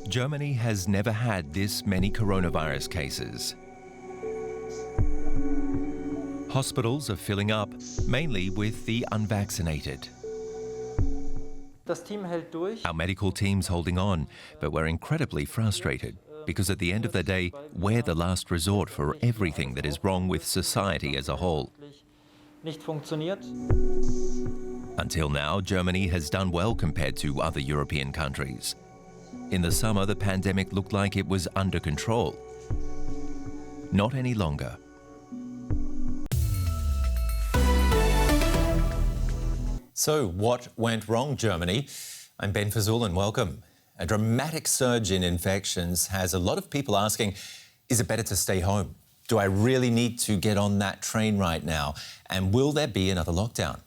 Germany has never had this many coronavirus cases. Hospitals are filling up, mainly with the unvaccinated. Our medical team's holding on, but we're incredibly frustrated because at the end of the day, we're the last resort for everything that is wrong with society as a whole. Until now, Germany has done well compared to other European countries. In the summer, the pandemic looked like it was under control. Not any longer. So, what went wrong, Germany? I'm Ben Fazul and welcome. A dramatic surge in infections has a lot of people asking, is it better to stay home? Do I really need to get on that train right now? And will there be another lockdown?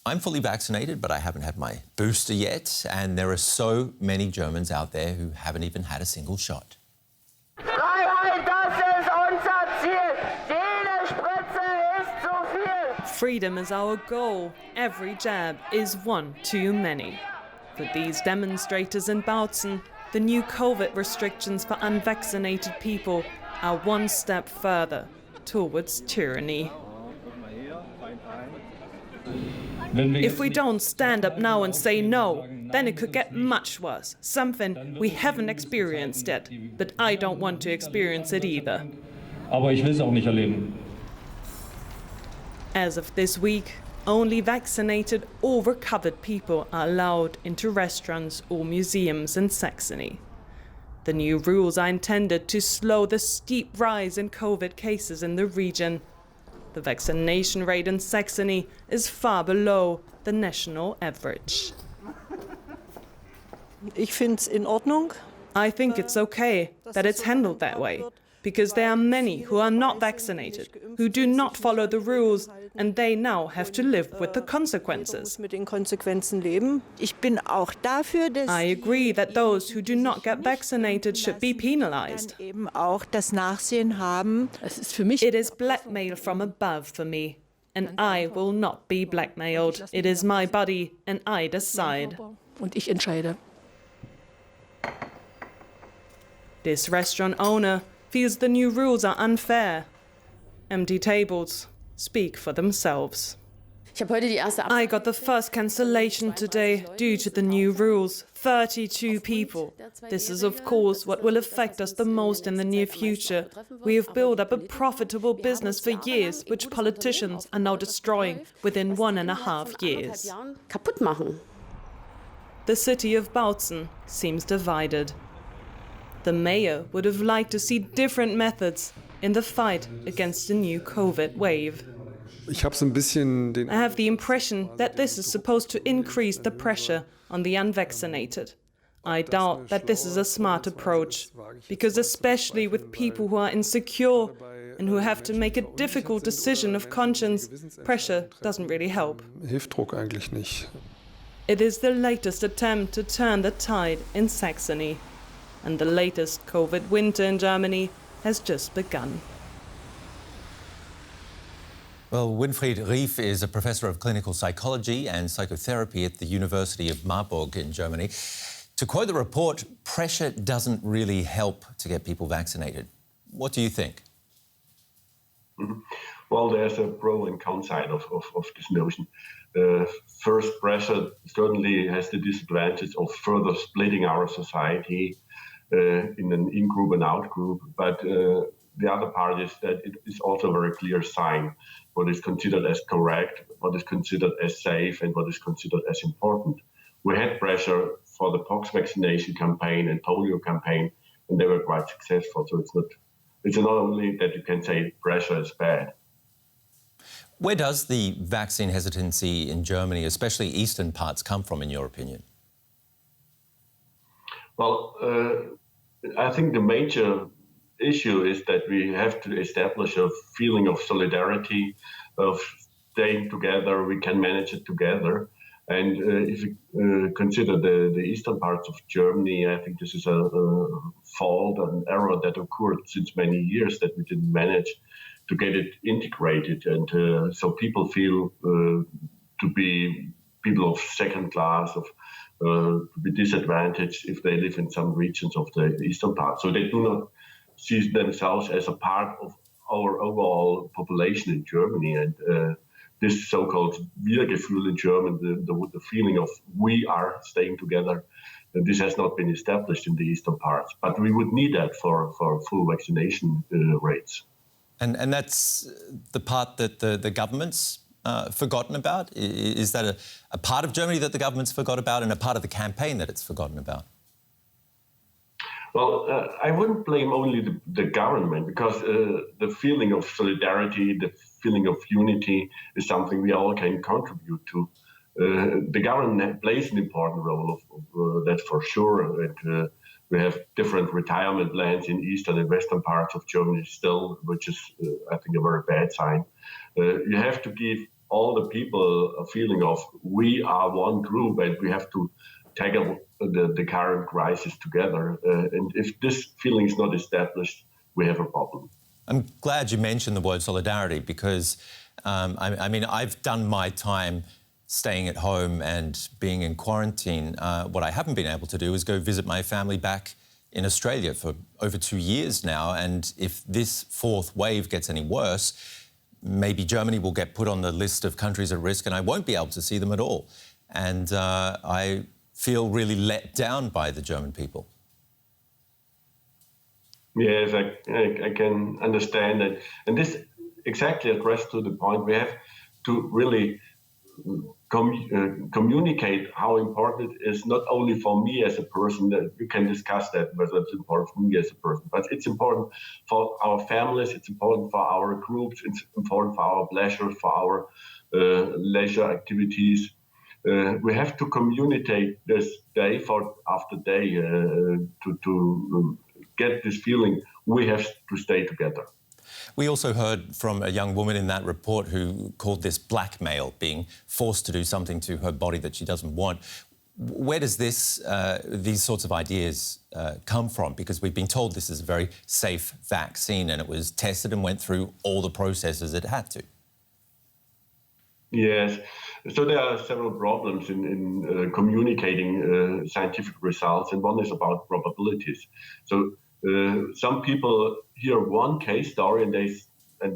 I'm fully vaccinated, but I haven't had my booster yet. And there are so many Germans out there who haven't even had a single shot. Freedom is our goal. Every jab is one too many. For these demonstrators in Bautzen, the new COVID restrictions for unvaccinated people are one step further towards tyranny. If we don't stand up now and say no, then it could get much worse. Something we haven't experienced yet, but I don't want to experience it either. Aber ich will es auch nicht erleben. As of this week, only vaccinated or recovered people are allowed into restaurants or museums in Saxony. The new rules are intended to slow the steep rise in COVID cases in the region. The vaccination rate in Saxony is far below the national average. Ich find's in Ordnung. I think it's okay that it's handled that way, because there are many who are not vaccinated, who do not follow the rules, and they now have to live with the consequences. Mit den Konsequenzen leben. Ich bin auch dafür, dass I agree that those who do not get vaccinated should be penalized. eben auch das Nachsehen haben. Es ist für mich It is blackmail from above for me, and I will not be blackmailed. It is my body, and I decide. und ich entscheide. This restaurant owner feels the new rules are unfair. Empty tables speak for themselves. I got the first cancellation today due to the new rules. 32 people. This is, of course, what will affect us the most in the near future. We have built up a profitable business for years, which politicians are now destroying within 1.5 years. The city of Bautzen seems divided. The mayor would have liked to see different methods in the fight against the new COVID wave. I have the impression that this is supposed to increase the pressure on the unvaccinated. I doubt that this is a smart approach, because especially with people who are insecure and who have to make a difficult decision of conscience, pressure doesn't really help. It is the latest attempt to turn the tide in Saxony, and the latest COVID winter in Germany has just begun. Well, Winfried Rief is a professor of clinical psychology and psychotherapy at the University of Marburg in Germany. To quote the report, pressure doesn't really help to get people vaccinated. What do you think? Mm-hmm. Well, there's a pro and con side of this notion. First, pressure certainly has the disadvantage of further splitting our society in an in-group and out-group, but the other part is that it is also a very clear sign what is considered as correct, what is considered as safe, and what is considered as important. We had pressure for the pox vaccination campaign and polio campaign, and they were quite successful. So it's not only that you can say pressure is bad. Where does the vaccine hesitancy in Germany, especially eastern parts, come from, in your opinion? Well, I think the major issue is that we have to establish a feeling of solidarity, of staying together, we can manage it together. And if you consider the eastern parts of Germany, I think this is a fault, an error that occurred since many years, that we didn't manage to get it integrated. And so people feel to be people of second class, of to be disadvantaged if they live in some regions of the eastern part. So they do not see themselves as a part of our overall population in Germany. And this so-called Wir-Gefühl in German, the feeling of we are staying together, this has not been established in the eastern parts. But we would need that for full vaccination rates. And that's the part that the government's forgotten about? Is that a part of Germany that the government's forgot about and a part of the campaign that it's forgotten about? Well, I wouldn't blame only the government, because the feeling of solidarity, the feeling of unity is something we all can contribute to. The government plays an important role, that's for sure. And, we have different retirement plans in eastern and western parts of Germany still, which is, I think, a very bad sign. You have to give all the people a feeling of we are one group and we have to tackle the current crisis together. And if this feeling is not established, we have a problem. I'm glad you mentioned the word solidarity because, I mean, I've done my time staying at home and being in quarantine. What I haven't been able to do is go visit my family back in Australia for over 2 years now. And if this fourth wave gets any worse, maybe Germany will get put on the list of countries at risk and I won't be able to see them at all. And I feel really let down by the German people. Yes, I can understand that. And this exactly addressed to the point we have to really communicate how important it is, not only for me as a person, that you can discuss that, whether it's important for me as a person, but it's important for our families, it's important for our groups, it's important for our pleasure, for our leisure activities. We have to communicate this day after day to get this feeling we have to stay together. We also heard from a young woman in that report who called this blackmail, being forced to do something to her body that she doesn't want. Where does these sorts of ideas come from? Because we've been told this is a very safe vaccine and it was tested and went through all the processes it had to. Yes. So there are several problems in communicating scientific results, and one is about probabilities. So some people hear one case story and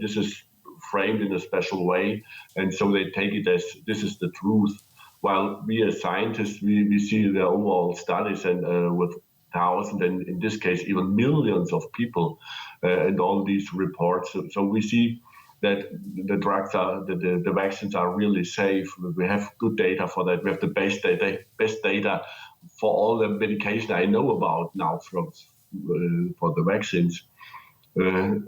this is framed in a special way, and so they take it as this is the truth. While we as scientists, we see the overall studies and with thousands and in this case even millions of people and all these reports. So we see that the drugs the vaccines are really safe. We have good data for that. We have the best data for all the medication I know about now for the vaccines. And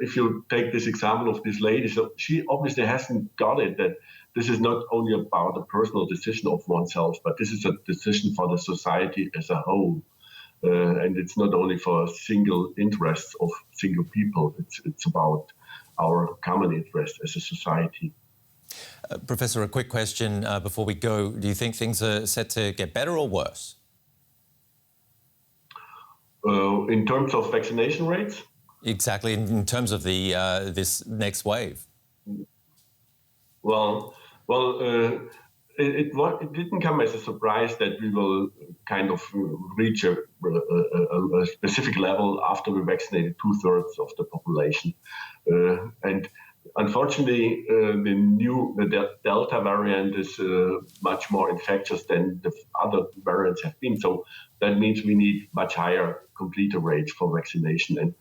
if you take this example of this lady, so she obviously hasn't got it, that this is not only about a personal decision of oneself, but this is a decision for the society as a whole. And it's not only for single interests of single people, it's about our common interest as a society. Professor, a quick question before we go. Do you think things are set to get better or worse? In terms of vaccination rates? Exactly, in terms of the this next wave. Well, it didn't come as a surprise that we will kind of reach a specific level after we vaccinated 2/3 of the population. And unfortunately, the Delta variant is much more infectious than the other variants have been. So that means we need much higher completer rates for vaccination. And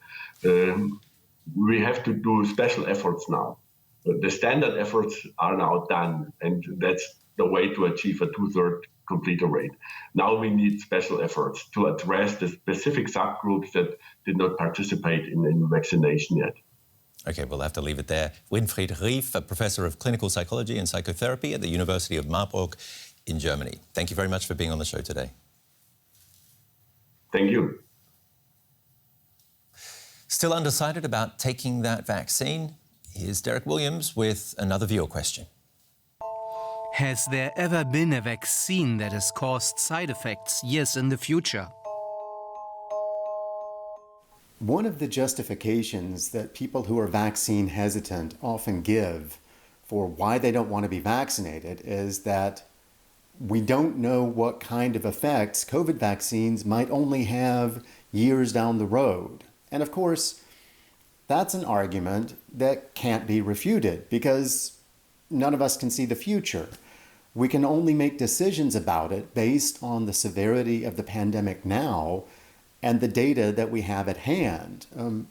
we have to do special efforts now. The standard efforts are now done, and that's the way to achieve a 2/3 completer rate. Now we need special efforts to address the specific subgroups that did not participate in vaccination yet. OK, we'll have to leave it there. Winfried Rief, a professor of clinical psychology and psychotherapy at the University of Marburg in Germany. Thank you very much for being on the show today. Thank you. Still undecided about taking that vaccine? Here's Derek Williams with another viewer question. Has there ever been a vaccine that has caused side effects years in the future? One of the justifications that people who are vaccine hesitant often give for why they don't want to be vaccinated is that We don't know what kind of effects COVID vaccines might only have years down the road. And of course, that's an argument that can't be refuted because none of us can see the future. We can only make decisions about it based on the severity of the pandemic now and the data that we have at hand.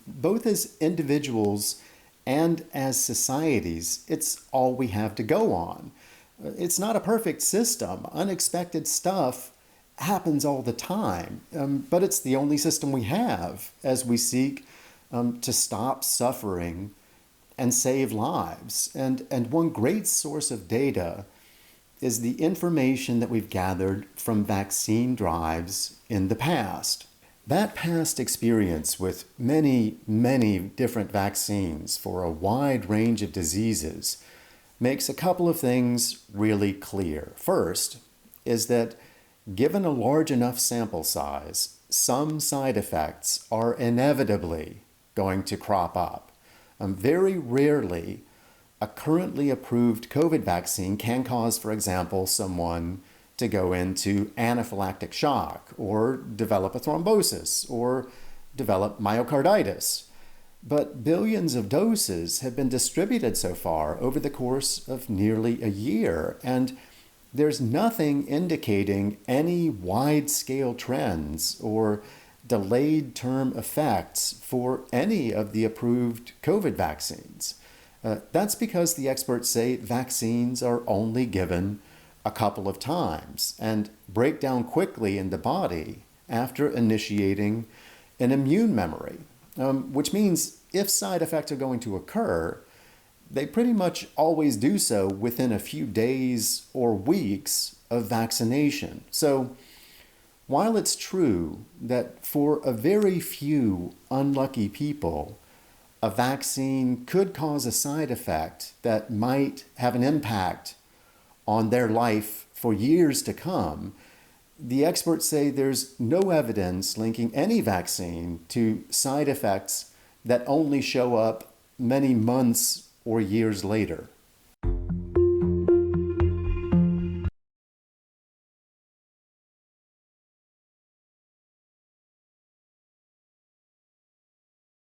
Both as individuals and as societies, it's all we have to go on. It's not a perfect system. Unexpected stuff happens all the time, but it's the only system we have as we seek to stop suffering and save lives. And one great source of data is the information that we've gathered from vaccine drives in the past. That past experience with many, many different vaccines for a wide range of diseases makes a couple of things really clear. First is that given a large enough sample size, some side effects are inevitably going to crop up. Very rarely, a currently approved COVID vaccine can cause, for example, someone to go into anaphylactic shock or develop a thrombosis or develop myocarditis. But billions of doses have been distributed so far over the course of nearly a year, and there's nothing indicating any wide-scale trends or delayed term effects for any of the approved COVID vaccines. That's because the experts say vaccines are only given a couple of times and break down quickly in the body after initiating an immune memory, which means if side effects are going to occur, they pretty much always do so within a few days or weeks of vaccination. So while it's true that for a very few unlucky people, a vaccine could cause a side effect that might have an impact on their life for years to come, the experts say there's no evidence linking any vaccine to side effects that only show up many months or years later.